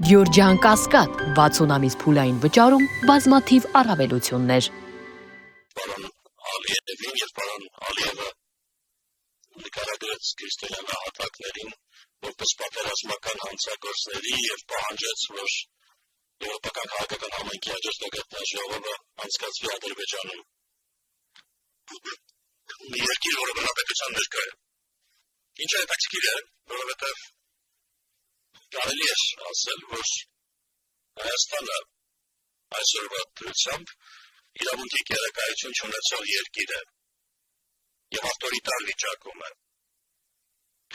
Գյորջյան Կասկադ 60 ամիս փուլային վճարում բազմաթիվ առավելություններ։ Պարոն Ալիևին և պարոն Ալիևը նկարագրեց քրիստոնյա նահատակներին որպես պատերազմական հանցագործների և պահանջեց, որ եվրոպական քաղաքական համայնքի աջակցության ժողովը անցկացվի Ադրբեջանում։ Մի երկիր, որը բռնապետության ներկա է։ Ինչը հետաքրքիր է, որովհետև կարելի է ասել, որ Հայաստանը այսօրվա դրությամբ իրավունքի գերակայություն չունեցող երկիր է և ավտորիտար վիճակում է։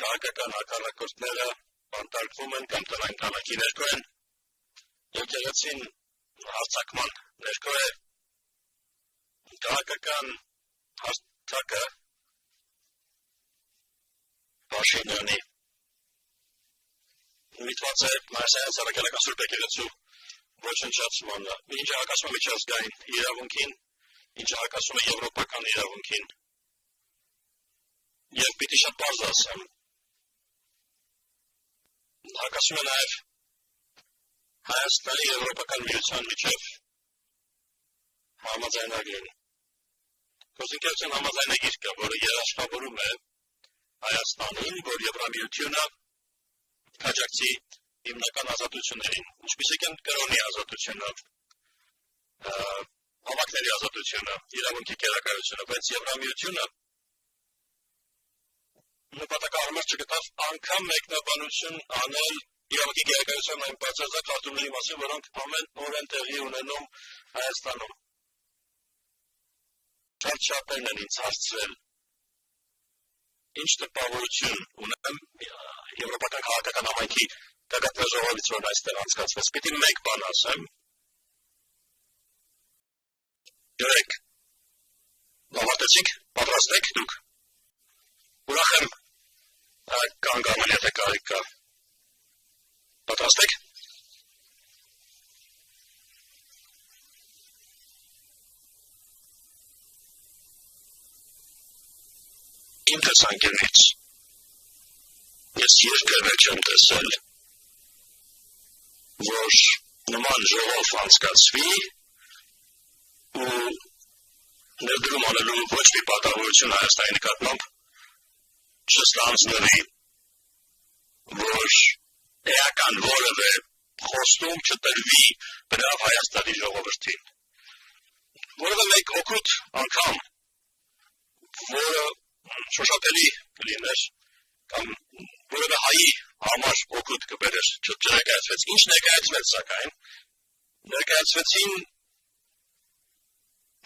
Քաղաքական հակառակորդները բանտարկվում են կամ տնային կանակի ներքո են, եկեղեցին հարձակման ներքո է, քաղաքական հարթակը Փաշինյանի միտված է Հայաստանի Սարքելական Սուրբ եկեղեցու ոչնչացմանը, ինչը հակասում է միջազգային իրավունքին, ինչը հակասում է եվրոպական իրավունքին։ Եվ պիտի շատ պարզ ասեմ, հակասում է նաև Հայաստանի եվրոպական միության միջև համաձայնագրին։ Գործընկերության համաձայնագիր կա, որը երաշխավորում է Հայաստանին, որ Եվրամիությունը կաջակցի հիմնական ազատություններին, ինչպիսիք են կրոնի ազատությունը, հավաքների ազատությունը, իրավունքի գերակայությունը, բայց Եվրամիությունը նպատակահարմար չգտավ անգամ մեկնաբանություն անել իրավունքի գերակայության այն բացարձակ խախտումների մասին, որոնք ամեն օր են տեղի ունենում Հայաստանում։ Շատ-շատերն են ինձ հարցրել, ինչ տպավորություն ունեմ եվրոպական քաղաքական համայնքի գագաթնաժողովից, որն այստեղ անցկացվեց, պիտի մեկ բան ասեմ։ Ջրեք, ավարտեցիք, պատրաստ եք դուք։ Ուրախ եմ կանգ առնել, եթե կարիք կա։ Պատրաստ եք։ Ինքս անկերից ես երկրվե չեմ տեսել, որ նման ժողով անցկացվի ու ներդրում անելու ոչ մի պատահորություն Հայաստանի նկատմամբ չստանձնվի, որ էական որևէ խոստում չտրվի բնավ Հայաստանի ժողովրդին։ Որևէ մեկ օգուտ անգամ, որը շոշափելի կլիներ, կամ որևէ հայի համար օգուտ կբերեր չներկայացվեց։ Ինչ ներկայացվեց, սակայն, ներկայացվեցին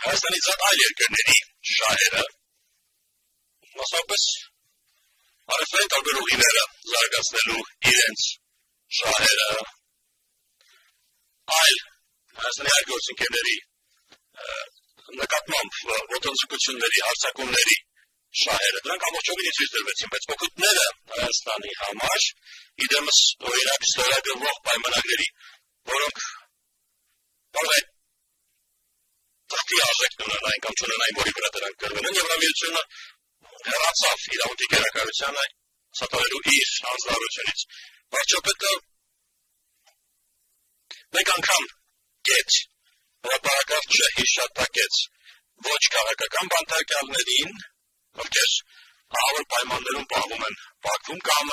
Հայաստանից զատ այլ երկրների շահերը, մասնավորապես արևելային տարբեր ուղիները զարգացնելու իրենց շահերը, այլ Հայաստանի այլ գործընկերների նկատմամբ ոտնձգությունների, հարձակումների շահերը, դրանք ամբողջովին ցույց տրվեցին, բայց օգուտները Հայաստանի համար, իդեմս օրինակ ստորագրվող պայմանագրերի, որոնք կարող է թղթի արժեք ունենային կամ չունենային, որի վրա դրանք գրվել են, Եվրամիությունը հեռացավ իրավունքի գերակայությանը սատարելու իր հանձնառությունից։ Վարչապետը մեկ անգամ կետ հրապարակավ չհիշատակեց ոչ քաղաքական բանտարկյալներին, ովքեր ահավոր պայմաններում պահվում են Բաքվում, կամ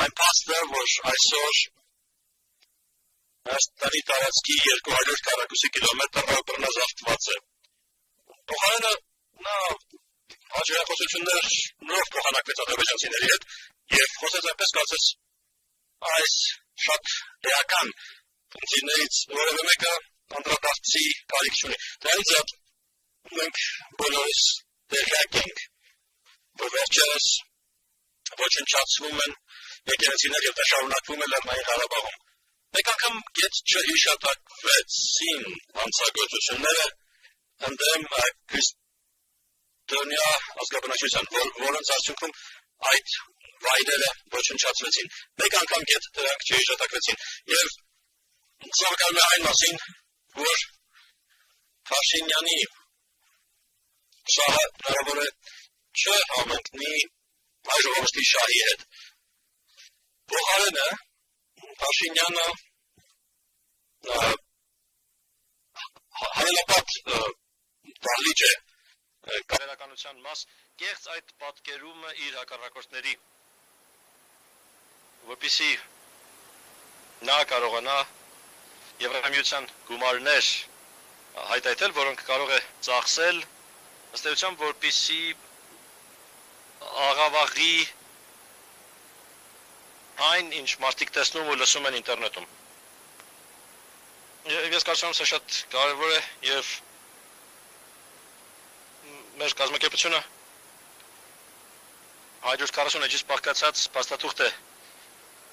այն փաստը, որ այսօր Հայաստանի տարածքի 200 քառակուսի կիլոմետրը բռնազավթված է։ Փոխարենը նա հաջողություններ նոր փոխանակվեց ադրբեջանցիների հետ և խոսեց այնպես, կարծես այս շատ էական խնդիրներից որևէ մեկը անդրադարձի կարիք չունի։ Դրանից հետ մենք բոլորս տեղյակ ենք, որ վերջերս ոչնչացվում են եկեղեցիներ և դա շարունակվում է Լեռնային Ղարաբաղում։ Մեկ անգամ կետ չհիշատակվեցին հանցագործությունները ընդդեմ քրիստոնյա ազգաբնակչության, որոնց արդյունքում այդ վայրերը ոչնչացվեցին։ Մեկ անգամ կետ դրանք չհիշատակվեցին և սա վկայում է այն մասին, որ Փաշինյանի շահը հնարավոր է չհամընկնի հայ ժողովրդի շահի հետ։ Փոխարենը Փաշինյանը Հանրապատ դահլիճ է կայարականության մաս կեղծ այդ պատկերումը իր հակառակորդների որպեսզի նա կարողանա Եվրամիության գումարներ հայտարարել, որոնք կարող է ծախսել ըստ էության, որպեսզի աղավաղի այն, ինչ մարդիկ տեսնում ու լսում են ինտերնետում։ Ես կարծում եմ, սա շատ կարևոր է եւ մեր կազմակերպությունը 140 էջից բաղկացած փաստաթուղթ է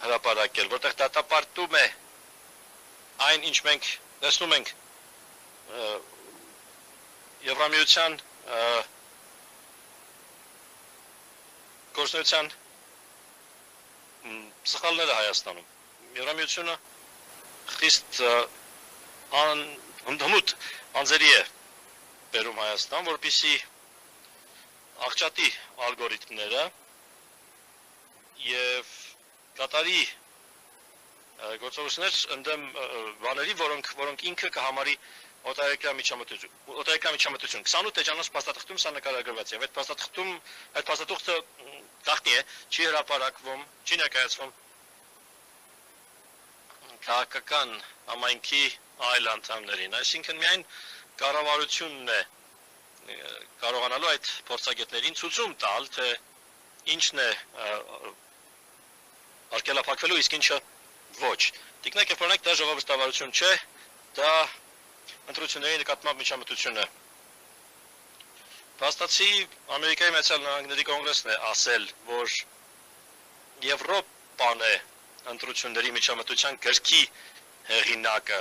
հրապարակել, որտեղ դատապարտում է այն, ինչ մենք տեսնում ենք Եվրամիության գործունեության սխալները Հայաստանում։ Եվրամիությունը խիստ հմուտ անձերի է բերում Հայաստան, որպեսզի աղճատի ալգորիթմները եւ կատարի գործողություններ ընդդեմ բաների, որոնք ինքը կհամարի օտարերկրյա միջամտություն։ 28 էջանոց փաստաթղթում սա նկարագրված է։ Այդ փաստաթուղթը գաղտնի է, չի հրապարակվում, չի ներկայացվում քաղաքական համայնքի այլ անդամներին, այսինքն միայն կառավարությունն է կարողանալու այդ փորձագետներին ցույցում տալ, թե ինչն է արգելափակվելու, իսկ ինչը ոչ։ Տիկնակ եւ օրինակ դա ժողովրդավարություն չէ, դա ընտրությունների նկատմամբ միջամտություն է։ Փաստացի Ամերիկայի Միացյալ Նահանգների կոնգրեսն է ասել, որ Եվրոպան է ընտրությունների միջամտության գրքի հեղինակը,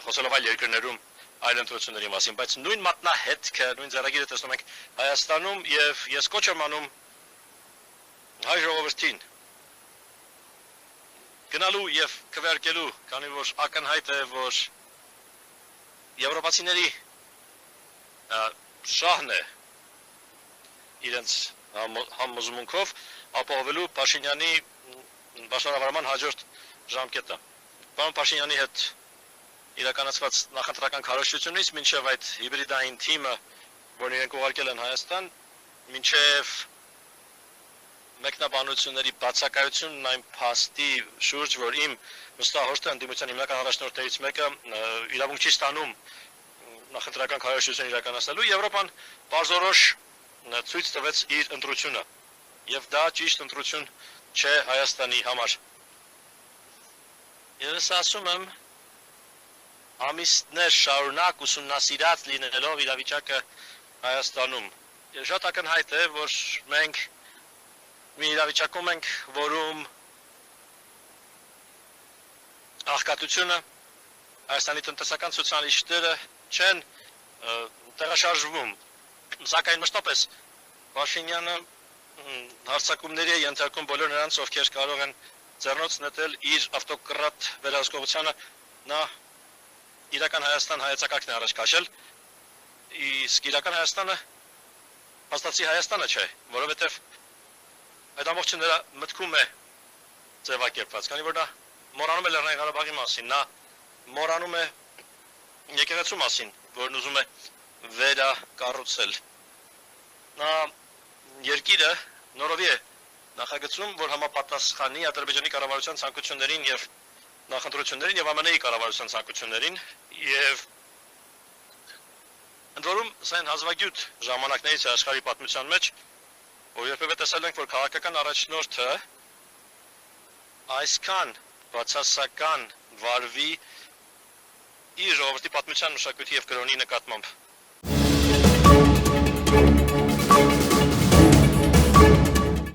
խոսելով այլ երկրներում այլ ընտրությունների մասին, բայց նույն մատնահետքը, նույն ձեռագիրը տեսնում ենք Հայաստանում եւ ես կոչ եմ անում հայ ժողովրդին գնալու եւ քվեարկելու, քանի որ ակնհայտ է, որ եվրոպացիների շահն է իրենց համոզմունքով ապահովելու Փաշինյանի պաշտոնավարման հաջորդ ժամկետը։ Պարոն Փաշինյանի հետ իրականացված նախընտրական քարոզությունից մինչև այդ հիբրիդային թիմը, որն իրենք ուղարկել են Հայաստան, մինչև մեկնաբանությունների բացակայությունն այն փաստի շուրջ, որ իմ վստահորթը ընդդիմության հիմնական առաջնորդներից մեկը իրավունք չի ստանում նախընտրական քարոզություն իրականացնելու, Եվրոպան բարձորոշ ցույց տվեց իր ընտրությունը, եւ դա ճիշտ ընտրություն չէ Հայաստանի համար։ Ես ասում եմ, ամիսներ շարունակ ուսումնասիրած լինելով իրավիճակը Հայաստանում, շատ ակնհայտ է, որ մենք մի իրավիճակում ենք, որում աղքատությունը, Հայաստանի տնտեսական սոցիալիստները չեն տեղաշարժվում, սակայն մշտապես Փաշինյանը հարձակումների է ենթարկում բոլոր նրանց, ովքեր կարող են ձեռնոց նետել իր ավտոկրատ վերահսկողությանը, նա իրական Հայաստան հայեցակարգն է առաջ քաշել, իսկ իրական Հայաստանը փաստացի Հայաստանը չէ, որովհետև այդ ամբողջը նրա մտքում է ձևակերպված, քանի որ նա մոռանում է Լեռնային Ղարաբաղի մասին, նա մոռանում է եկեղեցու մասին, որն ուզում է վերակառուցել։ Նա երկիրը նորովի է նախագծում, որ համապատասխանի Ադրբեջանի կառավարության ցանկություններին եւ նախընտրություններին եւ ԱՄՆ-ի կառավարության ցանկություններին եւ ընդ որում սա են հազվագյուտ ժամանակներից աշխարհի պատմության մեջ, որ երբևէ տեսել ենք, որ քաղաքական առաջնորդը այսքան բացասական վարվի իր ժողովրդի պատմության մշակույթի եւ կրոնի նկատմամբ։